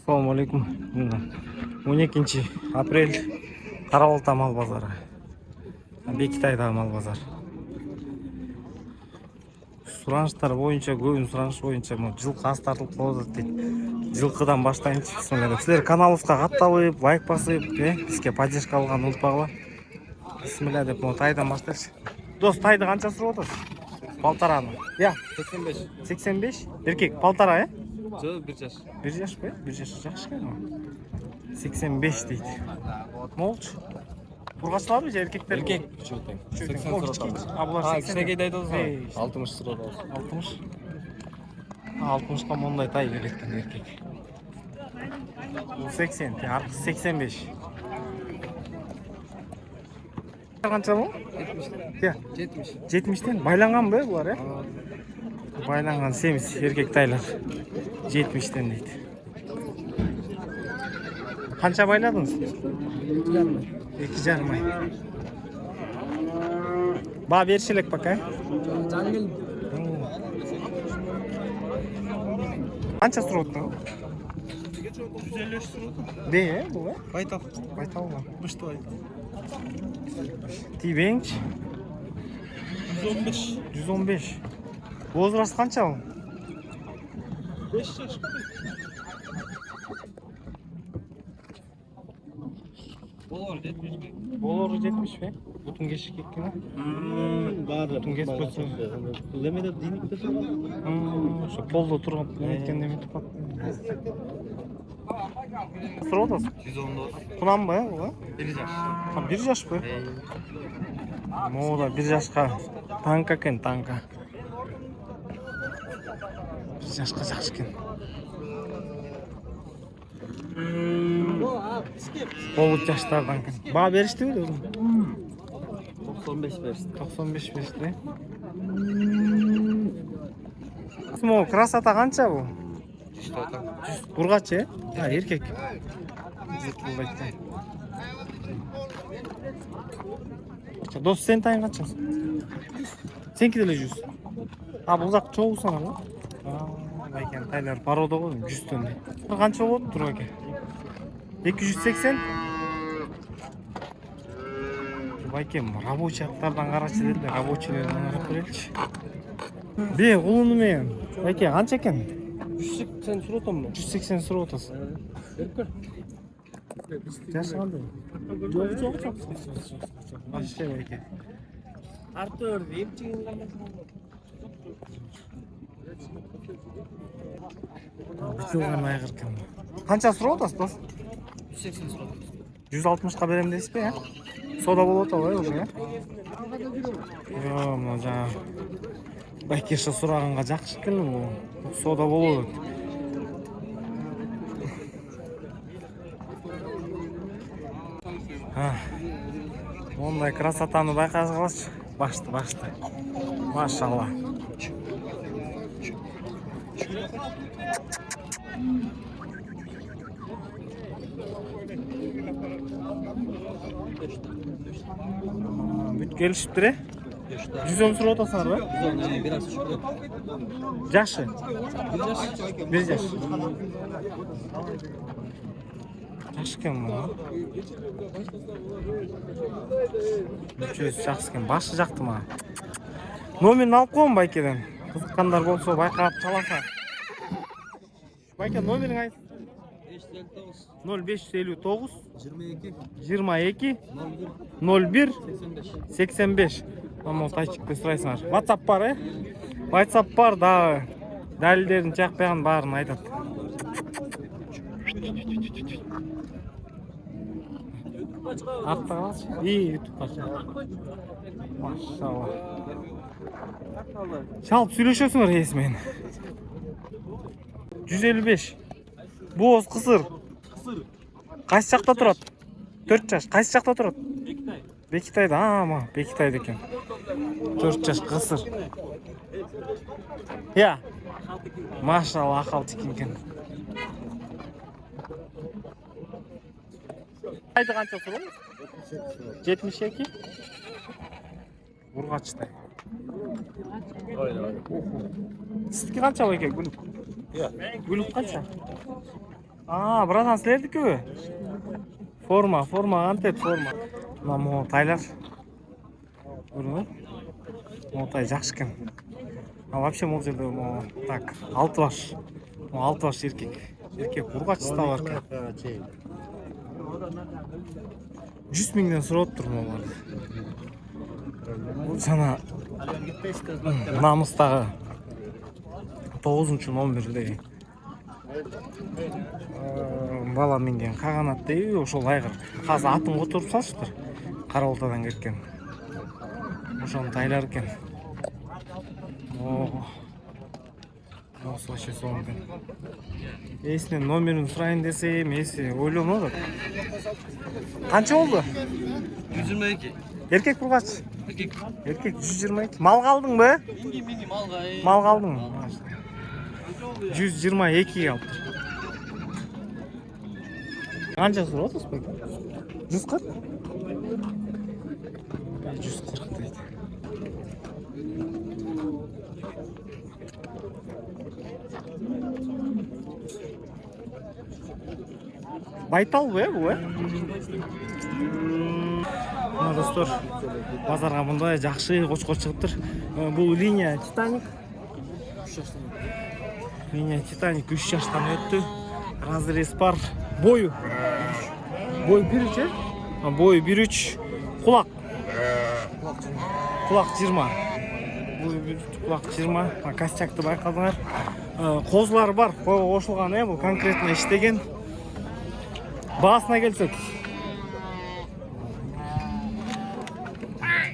Assalomu alaykum. 12-aprel Qaraolta mol bozori. Bekitayda mol bozor. Suranışlar boyunca, көбүн сураныш боюнча жылкы аз тартылып калат дейт. Жылкыдан баштайынчы. Бисмилlah. Силер каналыбызга катталып, лайк басып, бизге поддержка алганды унутпагыла. Бисмилlah деп тайдан баштайчы. Дос, тайды канча сурап атасыз? Полтораны. Я, 85. 85. Эркек полтора, Жоқ, 1 жаш. 1 жаш па? 1 жаш жакшы экен. 85 дейт. Молчу. Бургачыларбы же эркектер? Еркек күчөтең. 80 сұрап. А, булар 80. Кичинекей дайды болсо, Эй, 60 сұрап. 60. 60ка мондай тай келет эркек. Бул 80, аркысы 85. Канча бул? 70. 70тен байланганбы булар, Байланган семиз эркек тайлар. 70тен дейт. Канча байладыңыз? 2,5 ай. Ба беришелек пока. Канча сурап аттың? 150 сұрап. Бе, бул, Байтал. Байтал ба? Бышты байтал. Тибенч 115. 115. Возраст канча бул? 5 жаш. Болор 70. Болору 70 бе? Бутун кешик кеткен. Баары. Бутун кесип кеткен. Лемеде диникте турган. Ошо полдо турган эметкенде эметип калат. Сурап атасыз? 119. Кунанбы, бул? 1 жаш. 1 жаш бы? Мода 1 жашка танка экен, танка. 1 жашка жакшы экен. Болут жаштардан экен. Баа бериштиби өзүм? 95 берсин. 95 беришти. Смол красота канча бул? Бургач, эркек. Зекилдайт. Дос, сен тайын канча? Сенки деле 100. А, бул жак чогуу саналат. Байкен тайлар порода го 100төн. Канча болот туруп эке? 280. Байкен рабочий аттардан карачы деди, рабочийлерден карап береличи. Бе, кулуну менен. Байке канча экен? 180 сұрап атамын. 180 сурап атасыз. Жашы кандай? Жок. Вообще байке. Артур, емчигин Битилган айгыр экен. Канча сурап атасыз, дос? 180 сұрап. 160ка берем дейсизби, Сода болуп атабы, уже, мына жана байкеша сураганга жакшы экен бул. Сода болот. Ондай красотаны байкасаңызчы. Башты. Машалла. Бүт келишиптир, 110 сурап атасыңар ба? Biraz şükür. Жакшы. 1 жаш. Жакшы экен бул. Мүчөсү жакшы экен, башы жакты мага. Номерин алып коем байкеден. Кызыккандар болсо байкап чаласа. Байке, номериң айт. 0559 22 01 85. Мама тайчыкты сурайсыңар. WhatsApp бар, WhatsApp бар, далилдерин чакпаган баарын айтат. Аттагачы. YouTube-ка. Машалла. Чалып сүйлөшөсүңөр эс менен. 155. Боз кысыр. Кайсы жакта турат? 4 жаш. Кайсы жакта турат? Бекитайда. Ама, Бекитайда экен. 4 жаш кысыр. Я. Машалла, акал тикин экен. Айда канча сурап? 72. Бургачтай. Сиздики канча байке гүлүк? Гүлүк канча? Братан, силердикиби? Форма кантет форма. Мына могу тайлар. Көрдүңбү? Могу тай жакшы экен. Вообще могу жерде так 6 баш. 6 баш эркек. Эркек ургач да бар экен. 100 миңден сурап тур могуларды. Бул жана намыстагы 9 номердеги бала минген каганат дейби, ошол айгыр. Азыр атын которуп салыштыр. Кара Алтайдан кеткен. Ошонун тайлар экен. Вообще сонун экен. Эсинен номерин сурайын десем, эси ойлонуп атат. Канча болду? 122. Эркек бургач. Эркек 122. Мал калдыңбы? Минги малга. Мал калдың. 122 калыптыр. Канча сурап атасыз беке? 140? 140 дейт. Байталбы бул, Мына достор, базарга мындай жакшы кочкор чыгыптыр. Бул линия Титаник. Линия Титаник 3 жаштан өттү. Разрез бар. Бою 1.3, бою 1.3, кулак 20. Бою 1.3, кулак 20. Костякты байкадыңар. Козулар бар, кошулган, бул конкретно иштеген. Baasına gelsek.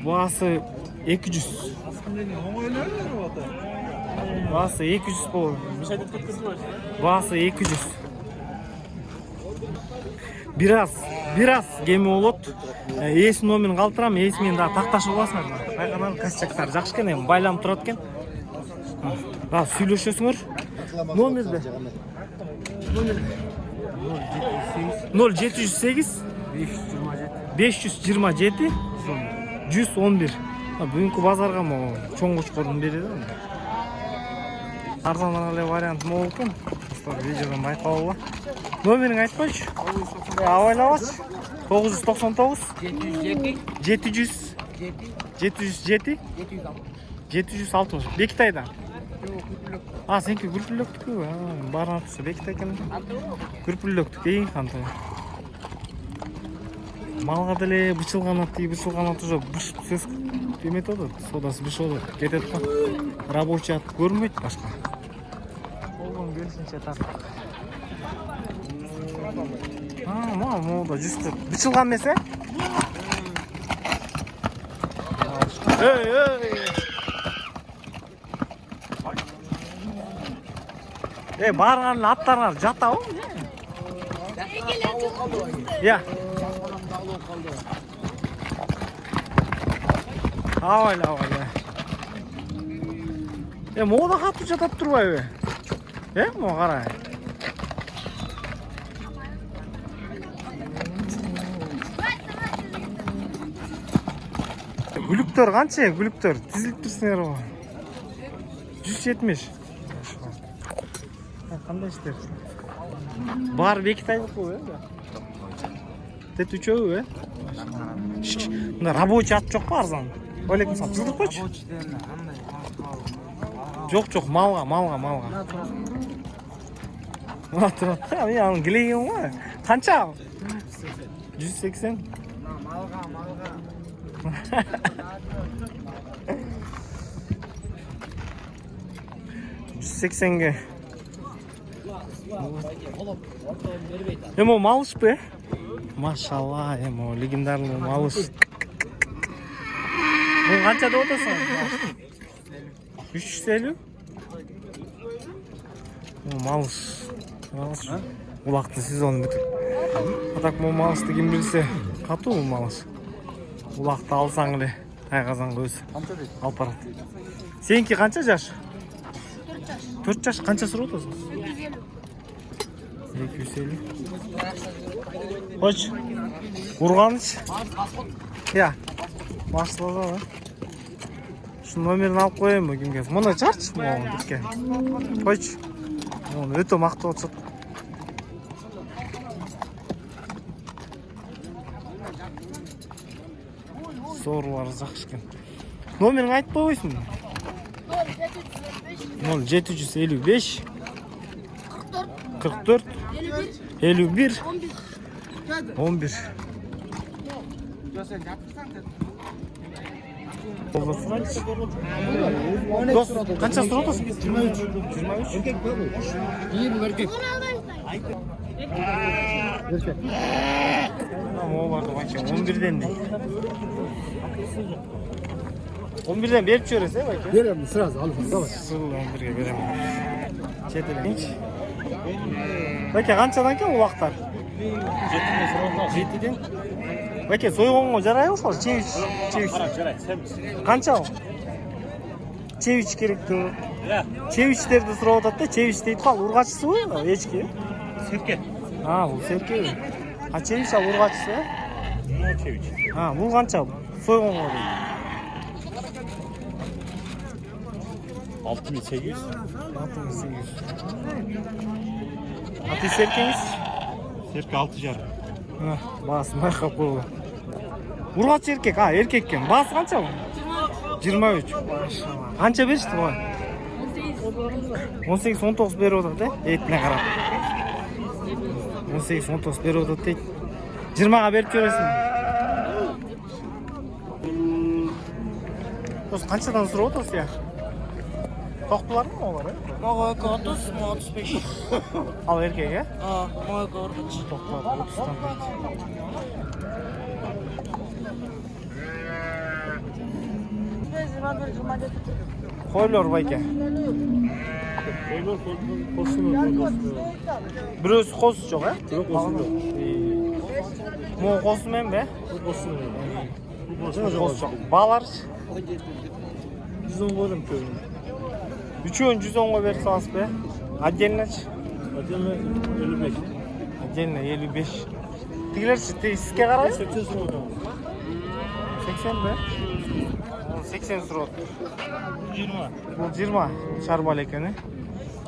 Baası 200. Baası 200 bol. Baası 200. Biraz gemi болот. Эс номерин калтырам, эс менен дагы такташып аласыңар. Байканан костяктар жакшы экен, эми байланып турат экен. Да, сүйлөшөсүңөр. Номерде. 0708 527 111. Бүгүнкү базарга чоң кочкордун бири да. Арзаныраак эле вариант болуп экен. Видеодон байкап алгыла. Номериңди айтпайчы? Абайлабачы. 999 707 760. Бекитайда. Сеники күрпүлөктүкү? Барынатысы Бекитай экен. Күрпүлөктүк эң кандай. Малга деле бычылган ат уже сөз эметип атат. Содасы бышып атат. Кетет го. Рабочий ат көрмөйт башка. Колдон келсинче тарттык. Мода 140. Бычылган эмес, Барган аттарыңар жатабы? Я. Абайла. Мода катып жатап турбайбы? Мога карай. Гүлүктөр канча? Гүлүктөр тизилип турсуңар го. 170. Кандай иштер? Бар Бекитайдыкы, Тет үчөө, Мына рабочий ат жокпу арзан? Ойлойт мисалы, жылдык койчу. Жок, малга. Мына турат. Мен аны килегем го. Канча? 180. Малга. 180ге. Малыш бе? Машалла, легендарный малыш. Бұл қанша деп отырсың? 350? Малыш. Улақты сезон бітіп. Атак бұл малышты кем білсе, қату бұл малыш. Улақты алсаң әле, тайғазанға өзі. Алып барады. Сенки қанша жаш? 4 жаш. Қанша сұры отырсың? 250. Қойшы. Ұрғаныш? Я. Башылығы да. Şu номерін алып қойайын ба кімге? Мұны жаршы мұны бітке. Қойшы. Оны өте мақты отсат. Соорулары жакшы экен. Номериңди айтып койбойсуңбу? 0755 44 51 11. Дос, канча сурап атасың? 23. 23? Эркек беле? Эркек. Эркек. Оларды банча 11ден дейт. 11ден берип жибересиз, байке? Берем, сразу алып, давай. Сыл 11ге берем. Четелеңчи. Байке, канчадан экен улактар? 7ден. Байке, сойгонго жарайбы ошол? Чебич. Жарайт, сен. Канча ал? Чебич керектүү. Чебичтерди сурап атат да, чебич дейт го, ал ургачысыбы, эчки? Серке. Бул серке. А чебич ал ургачысы, Чевич. бул канча? Сойгонго дейт. 6800. 6800. А ты серкеңиз? Серке 6,5. Баасын байкап койгула. Ургач эркек, эркек экен. Баасы канча бул? 23. Машалла. Канча беришти буга? 18-19 берип атат, этине карап. 18-19 берип атат дейт. 20га берип жибересиңби? Дос, канчадан сурап атасыз я? Токтулармы олар, Мага 30, 35. Ал эркек, Мага 30. Токтулар 30тан дейт. Койлор байке. Бирөөсү косу жок, Жок, косу жок. Могу косу менен бе? Косу. Косу жок. Бааларчы? 110 koydum köyüne. Üçüğün 110'a verse az be. Aceleneç. Acele 55. Acele 55. Dilerçi sizge karayı? 80 lira oldu. 80 be. 80 lira oldu. 20. Bu 20. Şarbal ekeni.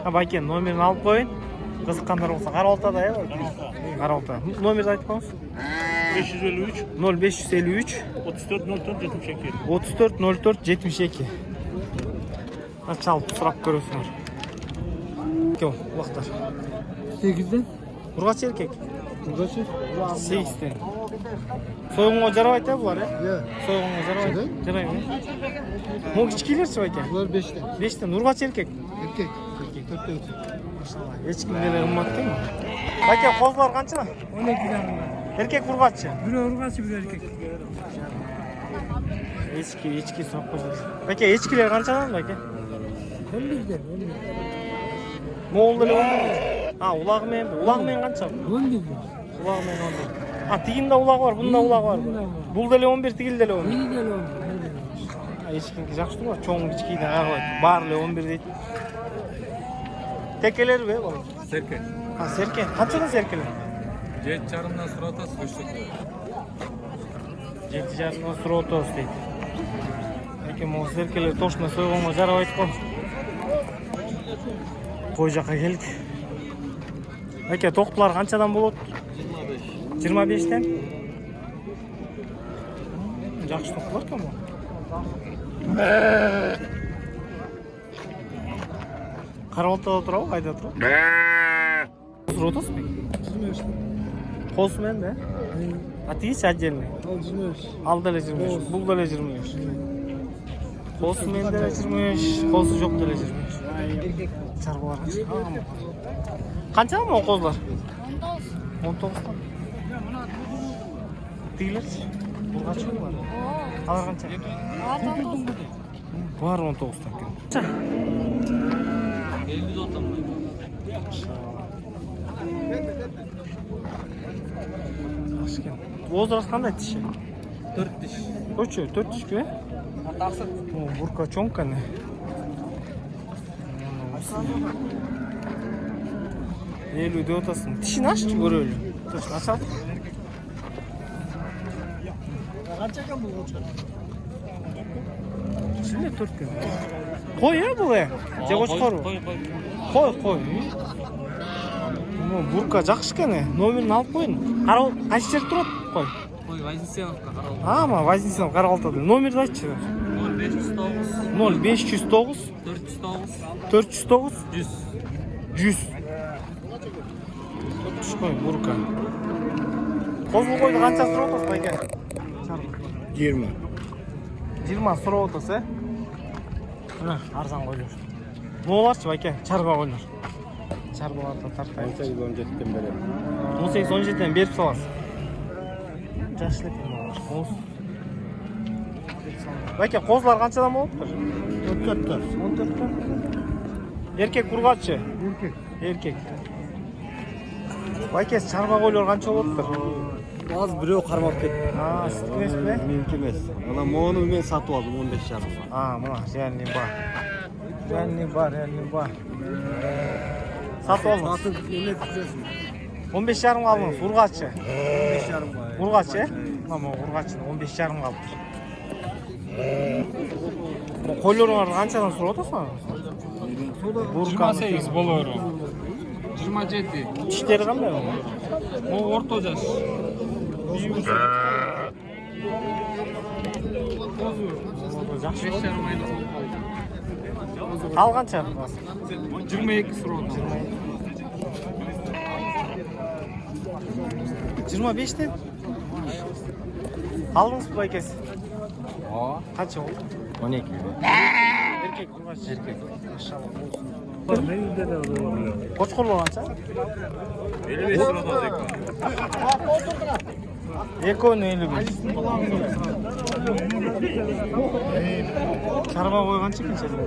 Ha bayken nomerini alıp koyun. Kızıkkanlar olsa Karaltı'da ya. Karaltı. Nomeri ayıp koyun. 553 0553 34 04 72. 34 04 72. Çalıp sırap görüyorsunuz. Kim? Ulaşlar. 8'den. Urgaç erkek. Burası? 8'den. Soyunğa jarabay da bular ya? Ya. Soyunğa jarabay. Jarabay mı? Mo kichkilerchi bayka? Bunlar 5'ten. 5'ten. Urgaç erkek. Erkek. Erkek. 4'te ötü. Maşallah. Echkimdeler ымmat değil mi? Bayka kozlar kancha? 12'den. Erkek urgaççı. Biri urgaçı, biri erkek. Echki so'rab qo'yasiz. Bayka echkilar qanchadan bayka? 11'den. Moğollar 11. Ha, ulaq men qancha? 11'den. Ulaq men 11. Ha, tiginde ulaq var, bunda ulaq var. Bul dele 11, tigil dele 11. İyi gel oldu. Ha, echkinki yaxshi turibdi. Cho'ng kichkiydan qaraydi. Barli 11 deydi. Tekeler be, bola. Serke. Ha, serke. Qanchadan serkeler? 7,5'dan suratası düştü. 7,5dan surotos deydi. Lekin bu serkeler toshma so'yg'onga jarab aytib qo'ydi. Qo'y жаққа keldik. Aka, to'qlar qanchadan bo'ladi? 25. 25dan? Yaxshi to'qlar ekan bu. Qarabotda o'tirib, qayda turib? Surotasmi? 25'ten. Qo'smen da? Atish отдельный. Al 25. Aldala 25, buldala 25. Qo'smen da 25, qo'si yo'q da 25. Erkek. Çarpılar kaç mı o kozlar? 19 tan. Değiller. Bu kaç var? Alır kaç? Var 19 tan. Kaç? 50 dotan mı? Aşkım. Возраст қандай тиши? 4 diş. Koçu 4 diş be? Atası. Burka çonka ne? Елу деп отасың. Тишин ашчы көрөлү. Точно ачат. Kaç akam bu uçak? Şimdi 4 gün. Koy ya bu be. Je koçкор. Koy. Burka жакшы экен. Номерин алып коюн. Карап, кайсы жер турат? Koy. Вознесеновка қаралды. Ама Вознесенов Қарақалпақта. Номерді айтшы. 0509 0509 409 409 100. 100. Қой, бурка. Қозыл қойды қанша сұрап отырсыз, байке? 20. 20 сұрап отырсыз, Мына, арзан қойлар. Моларшы, байке, чарба қойлар. Чарбаларды тартайын. 18-17-тен берем. 18-17-ден беріп саласыз. Жақшылы екен молар. Байке, қозылар қаншадан болып тұр? 14. 14. Еркек ұрғатшы? Еркек. Байкесі чарба қойлар қанша болып тұр? Az біреу қармап кетті. Сіздік емес пе? Менікі емес. Ана моны мен сатып алдым 15 жарымға. Мына, реальный бар. Сатып алдыңыз. Сатып елеп жүресің. 15 жарым қалдыңыз, ұрғатшы. 15 жарымға. Ұрғатшы, ұрғатшы 15 жарым қалды. Қойларыңар қаншадан сұрап отырсың? 28 болор. 27. Тіштері қандай ол? Ол орта жаш. Жақсы. 5 жарым айлық. Ал қанша? 22 сұрап. 25-тен? Алдыңыз ба байкесі? Қанша ол? 12. Еркек ұрғатшы. Еркек. Қошқырлы қанша? 55 сұрап. Екеуіне 55. Чарба қойғанша екен шәлі?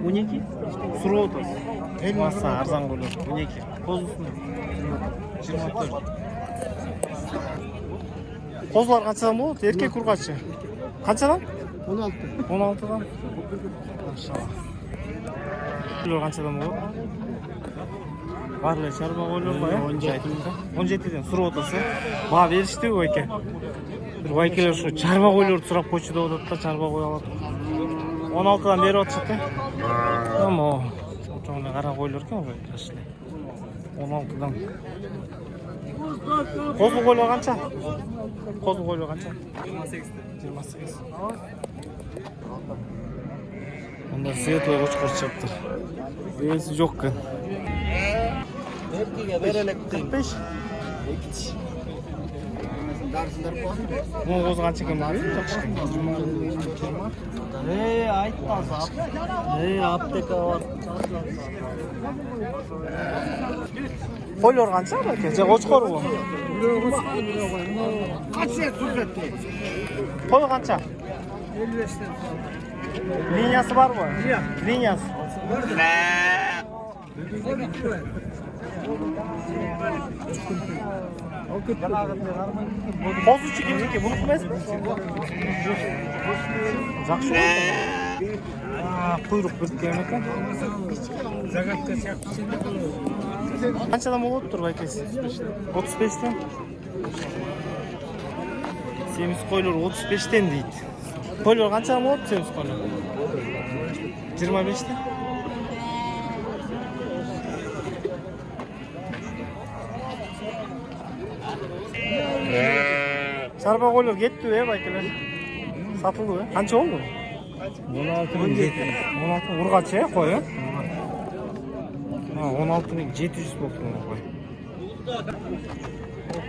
12? Сұры отырсыз. Маса арзан қойлар. 12. Қозылсын. 24. Қозылар қаншадан болады? Еркек ұрғатшы. Қаншадан? 16. 16-дан. Машалла. Қаншадан болады? Барлы чарба қойлар ба? 17-ден сұрып отырса. Ба берішті байке. Бір байкелер шу чарба қойларды сұрап қойшы да отырды да чарба қой алады. 16-дан бері отыршықты. Оңына қара қойлар кен ғой. 16-дан. Қозыл қойлар қанша? Қозыл қойлар қанша? 28. Онда светлый қошқыр шығыптыр. Бейесі жоқ кен. 45. Мұны қозы қанша кен бұл? Жақшы кен. 20. Айтпасы. Аптека бар. Қойлар қанша бәке? Қошқыр бұл. Қой қанша? 55-тен. Линиясы бар ба? Линиясы. Қозычы кемдеке, бұны кімесін? Жақшы ғой. Құйрық бүрткен екен. Загадка сияқты. Қаншадан болып тұр байкесі? 35-тен. Семіз қойлар 35-тен дейді. Қойлар қаншадан болып семіз қойлар? 25-тен. Шарба қойлар кетті бе байкелер? Сатылды бе? Қанша олды? 16 ұрғатшы қой? 16.700 болып тұр қой.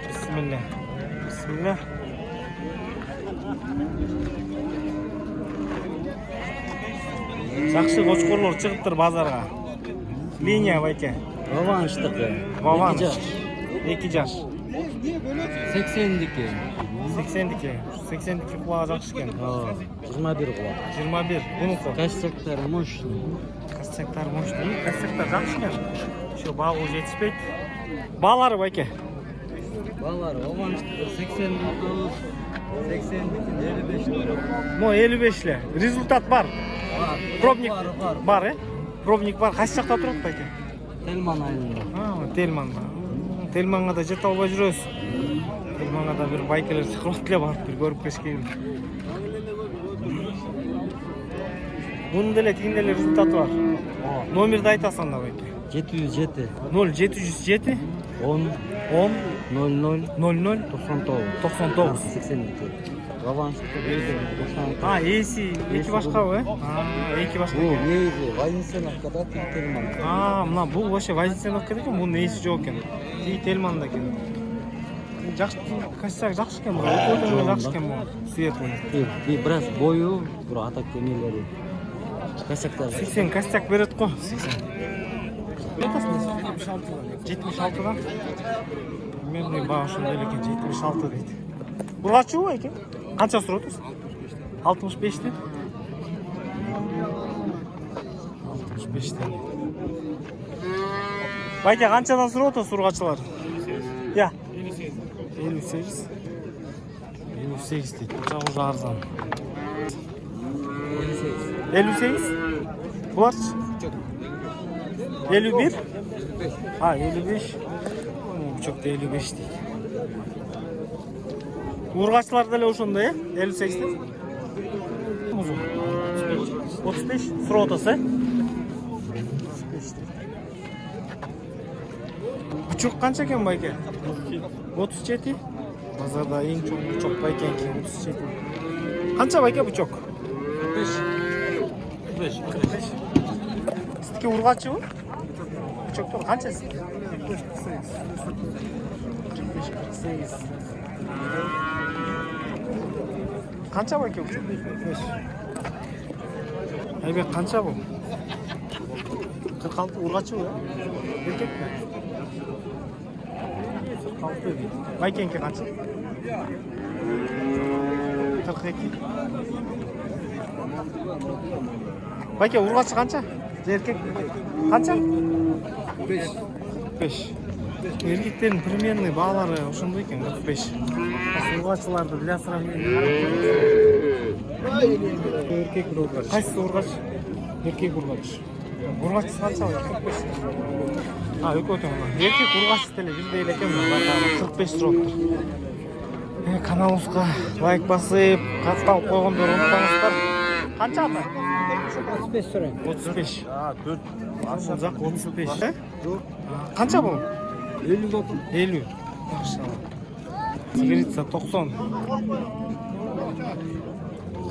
Бисмилля. Жақшы қошқырлар шығыптыр базарға. Линия байке. Рованштықы. 2 жаш. 80-дікі. 80 құлаға жақшы кен. 21 құлақ. 21. Бұның қой. Костяктар мощный. Костяктар жақшы кен. Şu bağ жетіспейді. Балары байке. Балар Рованштықы 89, 80-дікі 55. 55-лі. Результат бар. Пробник бар, Пробник бар. Қайсы жақта тұрады байке? Тельман айында. Тельман. Тельманға да жет албай жүрөз. Тельманға да бір байкелер сықырлы барып бір көріп кешкен. Бұның деле тиінделе результаты бар. Номерді айтасың да байке. 707. 0707 10. 10 00 00 99 99. 82. Revanşta bezdim. 96. А, эси эки башкабы, э? Эки башка. Bu neydi? Vayinsenovka'da Tilman. Мына бул вообще Вазисеновка экен, бунун эси жок экен. Телманда экен. Жакшы, костяк жакшы экен, бул. Өтө жакшы экен бул. Светлый. Biraz boyu, bir atak demeleri. Kosyaktар. 80 костяк берет го. 80. 76'dan. Мен баа ошондой экен, 76 дейт. Ургачуу экен. Канча сурат? 65 дейт. 65 дейт. Байке канчадан сурап атасыз ургачылар? Я. 58. 58 дейт. Бучак уже арзан. 58. Буларчы? 51. 55. Бучакта 55 дейт. Ургачылар деле ошондой, 58 дейт. 35 сурап атасыз, э? Бучок канча экен байке? 37. Базарда эң чоң бучок байке экен 37. Канча байке бучок? 45. Сиздики ургачыбы? Бучоктор канча сиздики? 48. Канча байке бучок? 45. Айбек канча бул? 46 ургачыбы, э? Эркекпи? 46 дейт. Байкенки канча? 42. Байке ургачы канча? Эркек канча? 45. Эркектердин примерный баалары ошондой экен, 45. Ургачыларды для сравнения. Эркек ургач. Кайсы ургач? Эркек ургач. Ургач канча? 45. Экөө тең. Эркек ургач деле бизде эле экен, 45 туруптур. Каналыбызга лайк басып, катталып койгондор унутпаңыздар. Канча ата? 35 сұрайм. 35. 4. Жак 35, э? Канча бул? 50 отыр. 50. Машалла. Тигрица 90.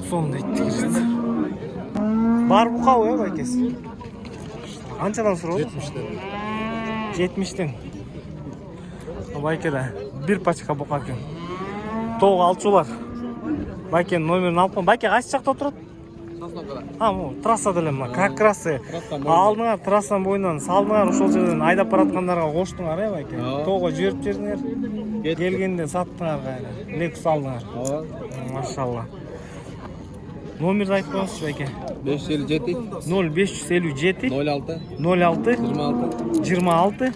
90 дейт тигрица. Бар букабы, э, байкеси? Канчадан сурап? 70'ten. Байкеде бир пачка бука экен. Тоого алчулар. Байкенин номерин алып кой. Байке кайсы жакта отурат? Трасса деле мына, как раз алдыңар трассанын боюнан салдыңар, ошол жерден айдап бараткандарга коштуңар, э, байке. Тоого жиберип жибердиңер. Келгенде саттыңар кайра. Лексус алдыңар. Машалла. Номерди айтып коюңузчу, байке. 557 0557 06 06 26 26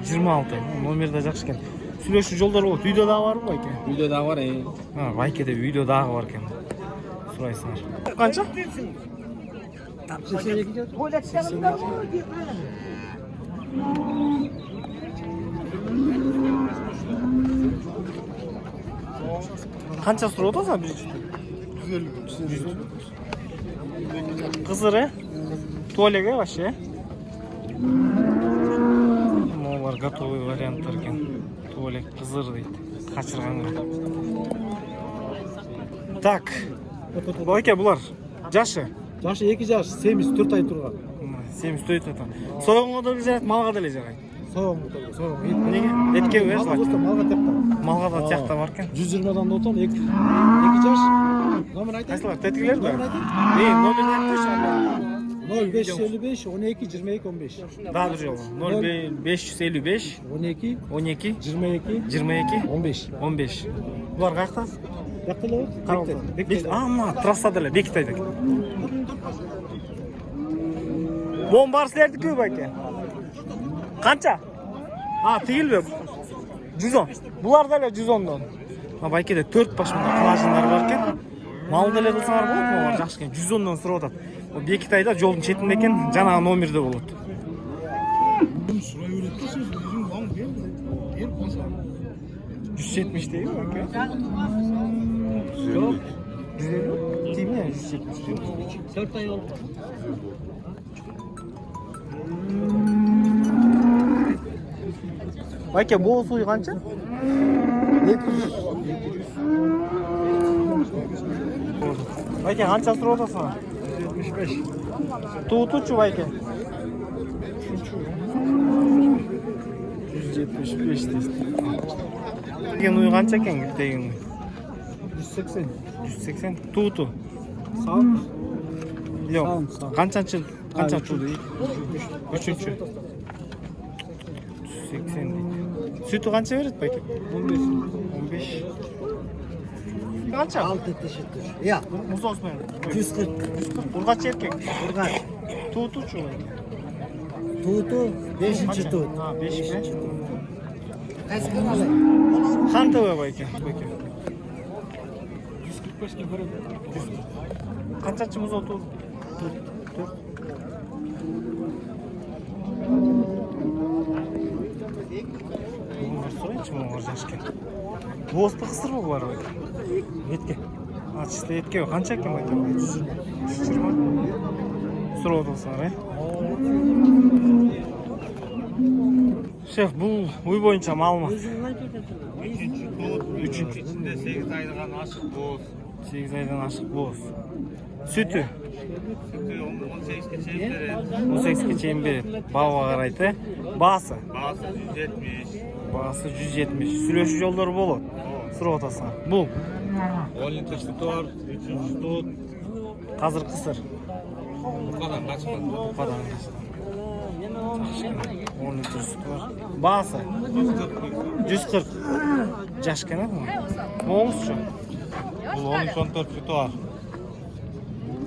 26. Номерде жакшы экен. Сүйлөшүү жолдору болот. Үйдө дагы барбы, байке? Үйдө дагы бар, Байкеде үйдө дагы бар экен. Сурайсыңар. Канча? 82. Канча сурап атасың биринчи? 150. Кызыр, э? Туалет, э, вообще? Могулар готовый варианттар экен. Туалет кызыр дейт. Качырганга. Так. Байке булар жашы? Жашы 2 жаш, 74 ай турган. 74 ай. Сойгонго деле жарайт, малга деле жарайт. Сойгон. Эмнеге? Этке бериш Малга тепта. Малга да тиякта бар экен. 120дан да отон 2 жаш. Номер айтайын. Кайсылар? Теткилер бар? Номер айтайын. Номерди айтпайчы. 0555 12 22 15. Дагы бир жолу. 0555 12 12 22 22 15. 15. Булар каякта? Яктылы? Мына трассада эле Бекитайда. Бом бар силердики байке? Канча? Тигилби? 110. Булар деле 110дон. Байкеде 4 баш мындай кылажындар бар экен. Мал деле кылсаңар болот, булар жакшы экен. 110дон сурап атат. Бекитайда жолдун четинде экен, жанагы номерде болот. Сурай берет да сен, өзүң вам берип койсоң. 170 дейби байке? Жок. 150. Тиме 170. 4 ай болуп. Байке боо суyu қанша? 200. Байке қанша сұрап отырсың? 75. Туытучу байке. 175 дейсің. Деген уй қанша екен деген уй? 180. 180. Туыту. Сауын. Жоқ. Сауын. Қанша туды? Үшінші. 180 дейді. Sütü қанша береді байке? 15. 15. Қанша? 6 teşekkür. Ya. Мұз осымен. 140. Ұрғач еркек. Urgaç. Туытучу байке. Tuğutu 5. tuğut. Ha 5 mi? Kaç kanalı? Хан ТВ байке. 145'ke bölüm. Қаншанчы мұз оту? 4. Бұлар сұрайыншы мұңғар жашкен. Босты қысыр бұл бар байке. Етке. Чисто етке қанша екен байке? 120. Сұрап отырсыңдар, Шеф, бұл үй бойынша мал ма? Üçüncü içinde 8 aydan aşık boz. 8 aydan ашық боз. Sütü? Sütü 18'e çeyip verir. 18'e чейин берет. Бабаға қарайды. Басы? Bazı 170. Басы 170. Сүйлөшүү жолдору болот. Сурап атасың. Бул 10 litre sütü var. 300 sütü. қазір қысыр. Bu kadar kaçmadı. Бұқадан. 10 литр sütü var. Басы 140. Жаш екен бұл. Моңызчу. Bu 13-14 sütü var.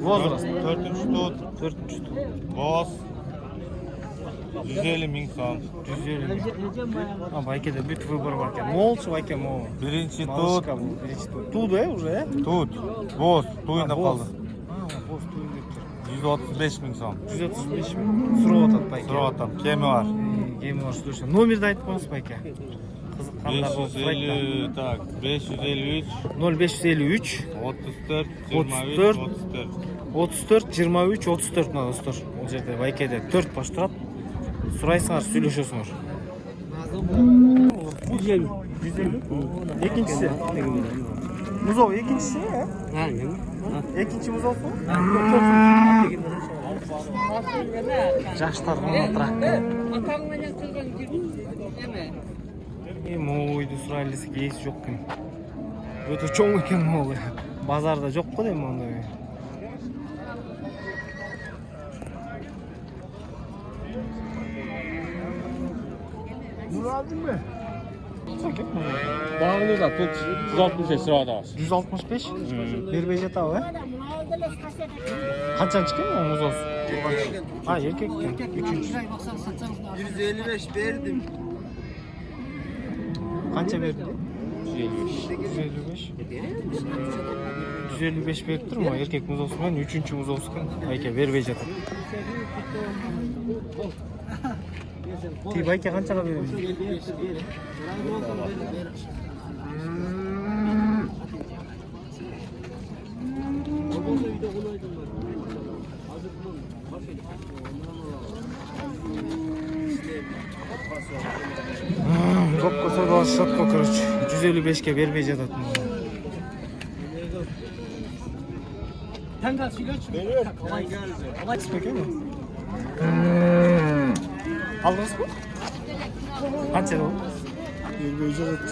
Возраст. 4. sütü. 4. Boz. 150 bin son. 150. Байкеде бүт выбор бар екен. Молчу байке мол. Birinci tut. Малышка бұл. Бірінші тут. Туды уже? Tut. Boz. Tuyunda Боз. kaldı. Боз туйында тұр. 135 bin son. 135 мың. Сұрап атады байке. Sıravatım. Kemi var. Кеми бар слушай. Номерді айтып қойыңыз байке. Қызыққандар болып сұрайды. 550 tak 553 0553 34 34 23 34 34 23 34 мына достар. Бұл жерде байкеде 4 баш тұрады. Сұрайсыңар, сөйлесесіңер. 150. Екіншісі. Музов екіншісі, екінші музов сол? Жаштар мұнатырақ. Мол үйді сұрайлы десек есі жоқ екен. Өте чоң екен мол. Базарда жоқ қой деймін ондай. Muradın mı? Bağlıda tut 165 sırada. 165? Бербей жатабы, Қаншан шыққан ол мұз осы? Еркек екен. Үшінші. 155 verdim. Қанша берді? 155. 155 беріп тұр ма? Еркек мұз осы мен, үшінші мұз осы екен. Байке бербей жатыр. Ти байке қаншаға беремін? Көпке саудалашып жатқан, короче. 155-ке бербей жататын. Алдыңыз ба? Қанша ол? Бербей жатады.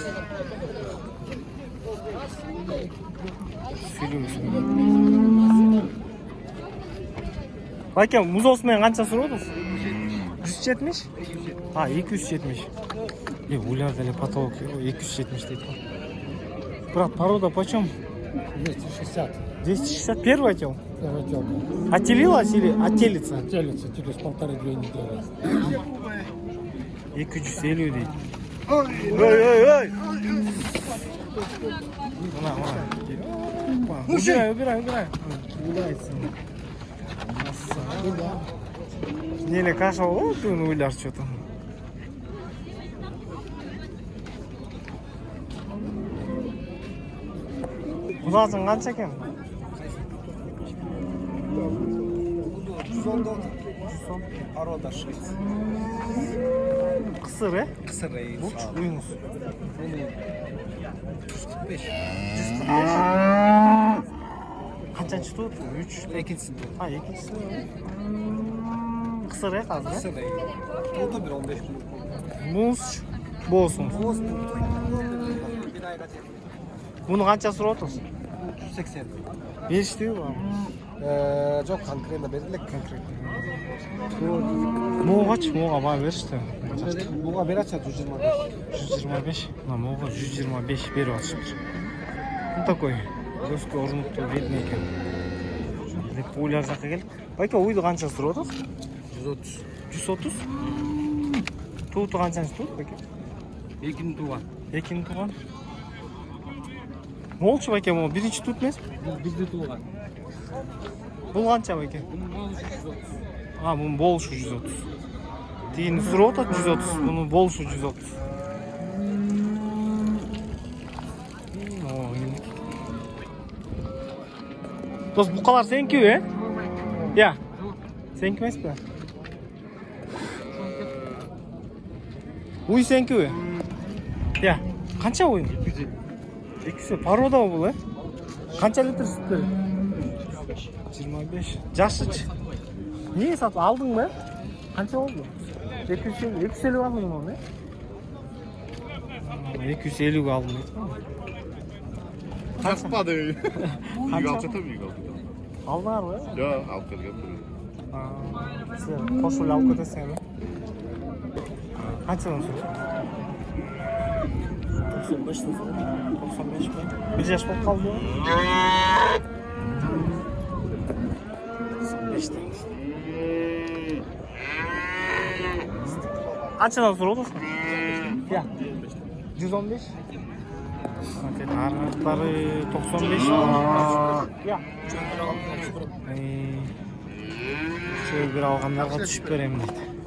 Байке, мұз осымен қанша сұрап отырсыз? 170? 270. Улар дәле потолок 270 дейді. Брат, порода почем? 260. 260 первый отел? Первый отел. Отелилась или отелится? Отелится через 1,5-2 недели. 250 дейді. Ой! Мына. Убирай. Улайсың. Неле каша ғой, түн ойлар что-то. Құдасың қанша екен? 110. сом. Порода швец. Кысыр, э? Кысыр рейс. Бурч уюңуз. 145. 145. Канчанчы туут? 3. Экинчisi. А, экинчиси. Кысыр, э, азыр, э? Kısır reys. Bu da bir 15 gün. Муз болсун. Boz bu. Bir ayga çek. Муну канча сурап атасыз? 380. Бериштиби бу? Çok konkretne berilek konkret. Могачы, мога баа беришти. Buğa bir açar 125. 125. Мына мога 125 берип атышыптыр. Ну такой көзгө орнуктуу бедный экен. Деп уйлар жакка келип. Байке уйду канча сурап атасыз? 130. 130. Тууту канчанчы туут байке? Ekini tuğan. Экинин тууган. Молчу байке, могу биринчи туут эмеспи? Bizde tuğan. Бул канча байке? Bunun bozucu 130. А, мунун болушу 130. Тигини сурап атат 130, мунун болушу 130. Дос, букалар сенкиби, э? Я. Сенки эмеспи? Уй сенкиби? Я. Канча уйун? 250. 200. Пародабы бул, э? Канча литр сүт берет? 25. Жакшычы. Эмне сатып алдыңбы? Канча болду? 250 алдым муну, э? 250 алдым дейт. Сатпады. Канча? Алчатамын. Алдыңарбы? Жок, алып келгем. Силер кошуп эле алып кетесиңерби? Канчадан соң? 95 95 ми? 1 жаш болуп калдыбы? 95 Канчадан сурап атасың? Я. 115. Аргылары 95. Я. Чөбүр алгандарга түшүп берем дейт.